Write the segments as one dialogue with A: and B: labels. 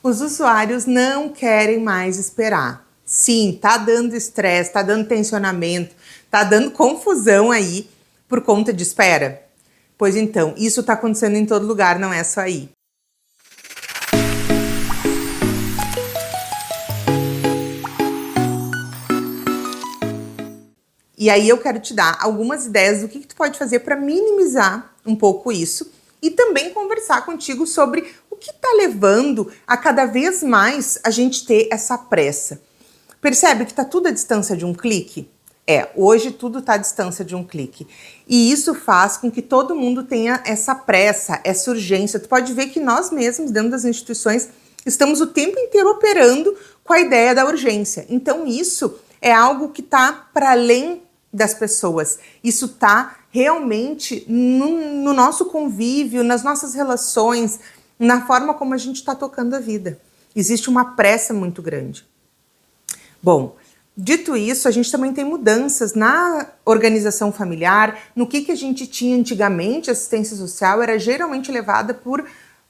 A: Os usuários não querem mais esperar. Sim, tá dando estresse, tá dando tensionamento, tá dando confusão aí por conta de espera. Pois então, isso tá acontecendo em todo lugar, não é só aí. E aí eu quero te dar algumas ideias do que tu pode fazer para minimizar um pouco isso e também conversar contigo sobre o que está levando a cada vez mais a gente ter essa pressa. Percebe que está tudo à distância de um clique? Hoje tudo está à distância de um clique. E isso faz com que todo mundo tenha essa pressa, essa urgência. Tu pode ver que nós mesmos, dentro das instituições, estamos o tempo inteiro operando com a ideia da urgência. Então isso é algo que está para além das pessoas. Isso está realmente no nosso convívio, nas nossas relações, na forma como a gente está tocando a vida. Existe uma pressa muito grande. Bom, dito isso, a gente também tem mudanças na organização familiar, no que a gente tinha antigamente. A assistência social era geralmente levada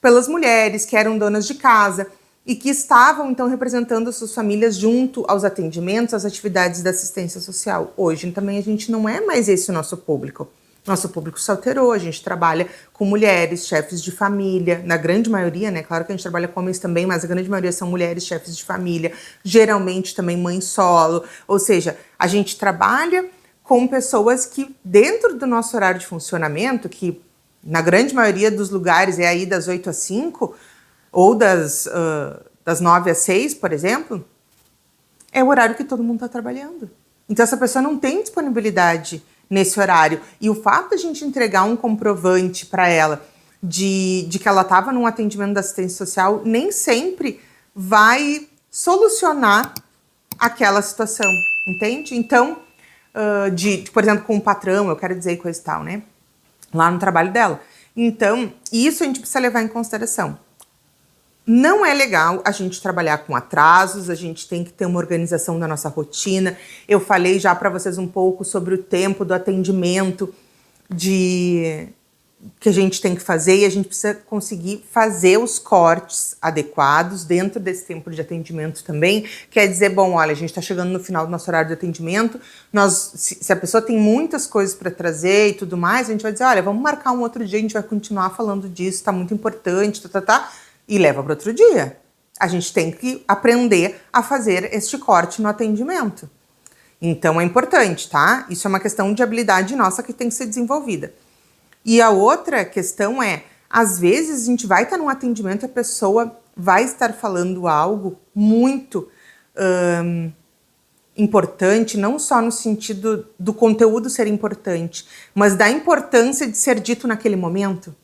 A: pelas mulheres que eram donas de casa e que estavam, então, representando as suas famílias junto aos atendimentos, às atividades da assistência social. Hoje também a gente não é mais esse o nosso público. Nosso público se alterou, a gente trabalha com mulheres, chefes de família, na grande maioria, né? Claro que a gente trabalha com homens também, mas a grande maioria são mulheres, chefes de família, geralmente também mãe solo. Ou seja, a gente trabalha com pessoas que, dentro do nosso horário de funcionamento, que na grande maioria dos lugares é aí das 8 às 5, ou das 9 às 6, por exemplo, é o horário que todo mundo está trabalhando. Então essa pessoa não tem disponibilidade nesse horário. E o fato de a gente entregar um comprovante para ela de que ela estava num atendimento da assistência social nem sempre vai solucionar aquela situação, entende? Então, por exemplo, com o patrão, eu quero dizer coisa e tal, né? Lá no trabalho dela. Então, isso a gente precisa levar em consideração. Não é legal a gente trabalhar com atrasos, a gente tem que ter uma organização da nossa rotina. Eu falei já para vocês um pouco sobre o tempo do atendimento que a gente tem que fazer, e a gente precisa conseguir fazer os cortes adequados dentro desse tempo de atendimento também. Quer dizer, bom, olha, a gente está chegando no final do nosso horário de atendimento, se a pessoa tem muitas coisas para trazer e tudo mais, a gente vai dizer, olha, vamos marcar um outro dia, a gente vai continuar falando disso, está muito importante, e leva para outro dia. A gente tem que aprender a fazer este corte no atendimento. Então é importante, tá? Isso é uma questão de habilidade nossa que tem que ser desenvolvida. E a outra questão é, às vezes a gente vai estar num atendimento e a pessoa vai estar falando algo muito importante, não só no sentido do conteúdo ser importante, mas da importância de ser dito naquele momento.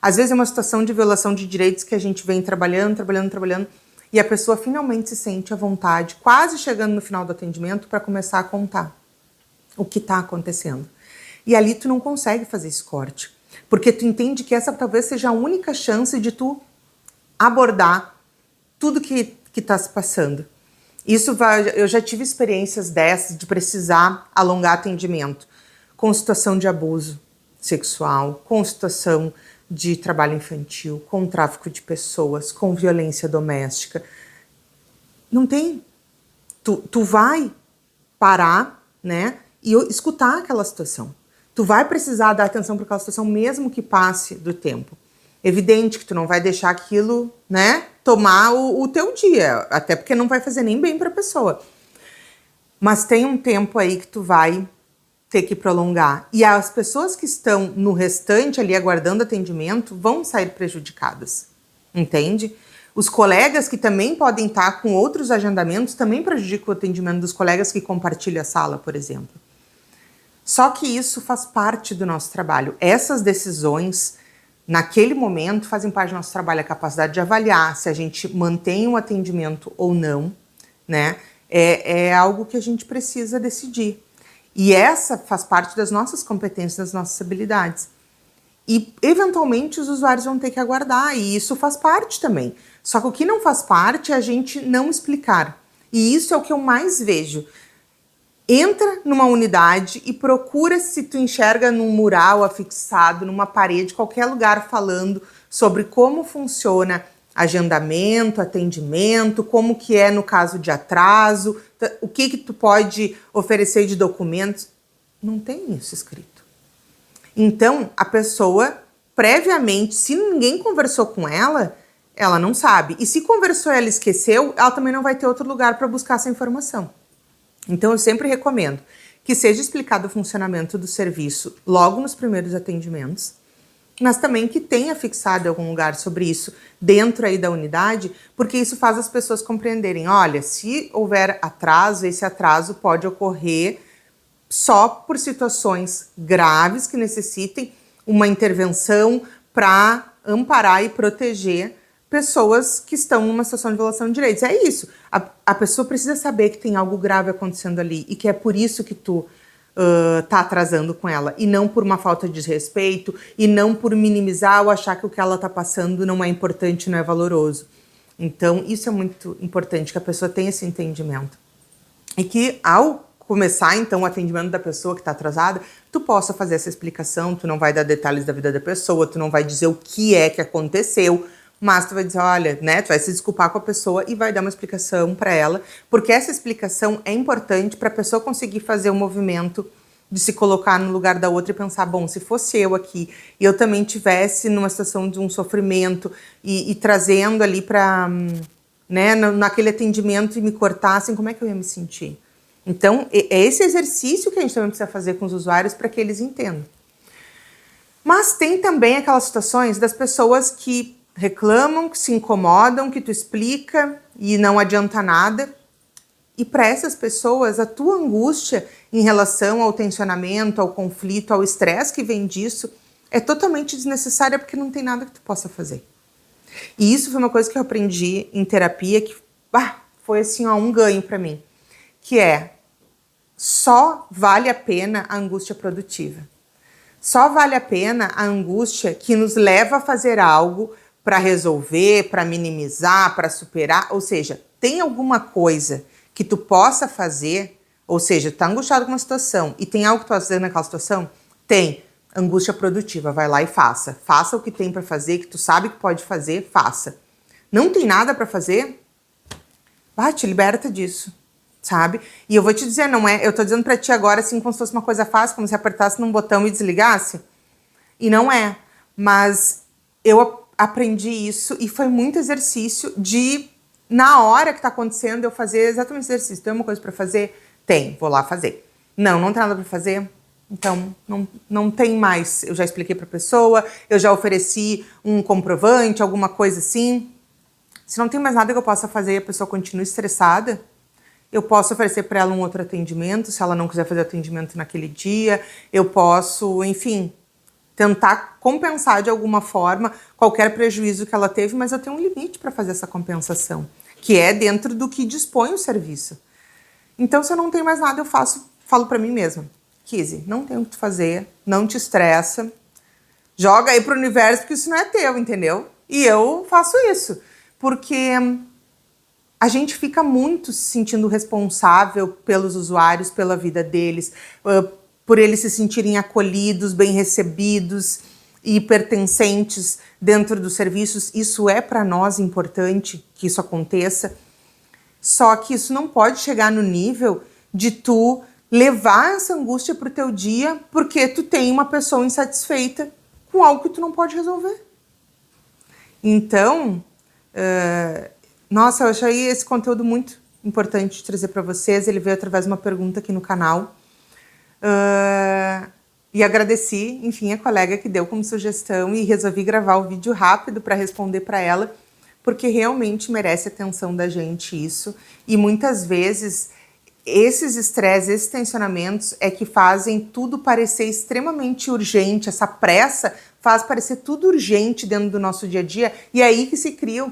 A: Às vezes é uma situação de violação de direitos que a gente vem trabalhando, e a pessoa finalmente se sente à vontade, quase chegando no final do atendimento, para começar a contar o que está acontecendo. E ali tu não consegue fazer esse corte, porque tu entende que essa talvez seja a única chance de tu abordar tudo que está se passando. Eu já tive experiências dessas, de precisar alongar atendimento, com situação de abuso sexual, com situação de trabalho infantil, com tráfico de pessoas, com violência doméstica. Não tem. Tu vai parar, né, e escutar aquela situação. Tu vai precisar dar atenção para aquela situação mesmo que passe do tempo. Evidente que tu não vai deixar aquilo, né, tomar o teu dia, até porque não vai fazer nem bem para a pessoa. Mas tem um tempo aí que tu vai ter que prolongar. E as pessoas que estão no restante ali aguardando atendimento vão sair prejudicadas, entende? Os colegas que também podem estar com outros agendamentos também prejudicam o atendimento dos colegas que compartilham a sala, por exemplo. Só que isso faz parte do nosso trabalho. Essas decisões, naquele momento, fazem parte do nosso trabalho. A capacidade de avaliar se a gente mantém o atendimento ou não, né? É algo que a gente precisa decidir. E essa faz parte das nossas competências, das nossas habilidades. E, eventualmente, os usuários vão ter que aguardar, e isso faz parte também. Só que o que não faz parte é a gente não explicar. E isso é o que eu mais vejo. Entra numa unidade e procura se tu enxerga num mural afixado, numa parede, qualquer lugar falando sobre como funciona agendamento, atendimento, como que é no caso de atraso, o que tu pode oferecer de documentos. Não tem isso escrito. Então, a pessoa, previamente, se ninguém conversou com ela, ela não sabe. E se conversou e ela esqueceu, ela também não vai ter outro lugar para buscar essa informação. Então, eu sempre recomendo que seja explicado o funcionamento do serviço logo nos primeiros atendimentos, mas também que tenha fixado em algum lugar sobre isso dentro aí da unidade, porque isso faz as pessoas compreenderem, olha, se houver atraso, esse atraso pode ocorrer só por situações graves que necessitem uma intervenção para amparar e proteger pessoas que estão numa situação de violação de direitos. É isso. A pessoa precisa saber que tem algo grave acontecendo ali e que é por isso que tu tá atrasando com ela, e não por uma falta de respeito, e não por minimizar ou achar que o que ela tá passando não é importante, não é valoroso. Então, isso é muito importante, que a pessoa tenha esse entendimento. E que ao começar, então, o atendimento da pessoa que está atrasada, tu possa fazer essa explicação, tu não vai dar detalhes da vida da pessoa, tu não vai dizer o que é que aconteceu, mas tu vai dizer, olha, né, tu vai se desculpar com a pessoa e vai dar uma explicação para ela, porque essa explicação é importante para a pessoa conseguir fazer o movimento de se colocar no lugar da outra e pensar, bom, se fosse eu aqui e eu também tivesse numa situação de um sofrimento e trazendo ali para, né, naquele atendimento e me cortassem, como é que eu ia me sentir? Então, é esse exercício que a gente também precisa fazer com os usuários para que eles entendam. Mas tem também aquelas situações das pessoas que reclamam, que se incomodam, que tu explica e não adianta nada. E para essas pessoas, a tua angústia em relação ao tensionamento, ao conflito, ao estresse que vem disso, é totalmente desnecessária porque não tem nada que tu possa fazer. E isso foi uma coisa que eu aprendi em terapia que foi assim, um ganho para mim, que é só vale a pena a angústia produtiva. Só vale a pena a angústia que nos leva a fazer algo para resolver, para minimizar, para superar. Ou seja, tem alguma coisa que tu possa fazer, ou seja, tu tá angustiado com uma situação e tem algo que tu pode fazer naquela situação? Tem. Angústia produtiva, vai lá e faça. Faça o que tem para fazer, que tu sabe que pode fazer, faça. Não tem nada para fazer? Te liberta disso, sabe? E eu vou te dizer, não é, eu tô dizendo para ti agora assim como se fosse uma coisa fácil, como se apertasse num botão e desligasse. E não é. Mas eu aprendi isso e foi muito exercício de, na hora que tá acontecendo, eu fazer exatamente esse exercício. Tem uma coisa para fazer? Tem, vou lá fazer. Não tem nada para fazer? Então, não tem mais. Eu já expliquei para a pessoa, eu já ofereci um comprovante, alguma coisa assim. Se não tem mais nada que eu possa fazer e a pessoa continua estressada, eu posso oferecer para ela um outro atendimento, se ela não quiser fazer atendimento naquele dia. Eu posso, enfim, tentar compensar de alguma forma qualquer prejuízo que ela teve, mas eu tenho um limite para fazer essa compensação, que é dentro do que dispõe o serviço. Então, se eu não tenho mais nada, eu falo para mim mesma, Kizzy, não tem o que tu fazer, não te estressa, joga aí pro universo, porque isso não é teu, entendeu? E eu faço isso, porque a gente fica muito se sentindo responsável pelos usuários, pela vida deles, por eles se sentirem acolhidos, bem recebidos e pertencentes dentro dos serviços. Isso é para nós importante que isso aconteça, só que isso não pode chegar no nível de tu levar essa angústia pro teu dia porque tu tem uma pessoa insatisfeita com algo que tu não pode resolver. Então, nossa, eu achei esse conteúdo muito importante de trazer para vocês. Ele veio através de uma pergunta aqui no canal. E agradeci, enfim, a colega que deu como sugestão e resolvi gravar o vídeo rápido para responder para ela, porque realmente merece a atenção da gente isso. E muitas vezes esses estresses, esses tensionamentos é que fazem tudo parecer extremamente urgente. Essa pressa faz parecer tudo urgente dentro do nosso dia a dia. E é aí que se cria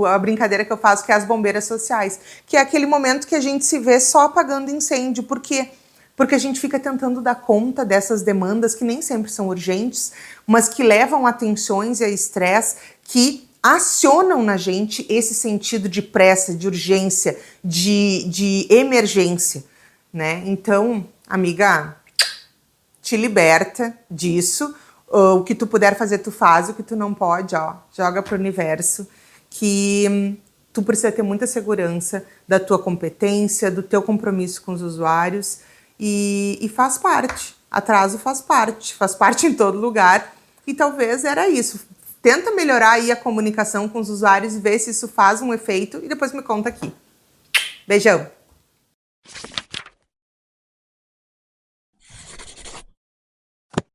A: a brincadeira que eu faço, que é as bombeiras sociais. Que é aquele momento que a gente se vê só apagando incêndio. Por quê? Porque a gente fica tentando dar conta dessas demandas que nem sempre são urgentes, mas que levam a tensões e a estresse que acionam na gente esse sentido de pressa, de urgência, de emergência, né? Então, amiga, te liberta disso. O que tu puder fazer, tu faz. O que tu não pode, joga pro universo, que tu precisa ter muita segurança da tua competência, do teu compromisso com os usuários e faz parte. Atraso faz parte em todo lugar e talvez era isso. Tenta melhorar aí a comunicação com os usuários e ver se isso faz um efeito e depois me conta aqui. Beijão!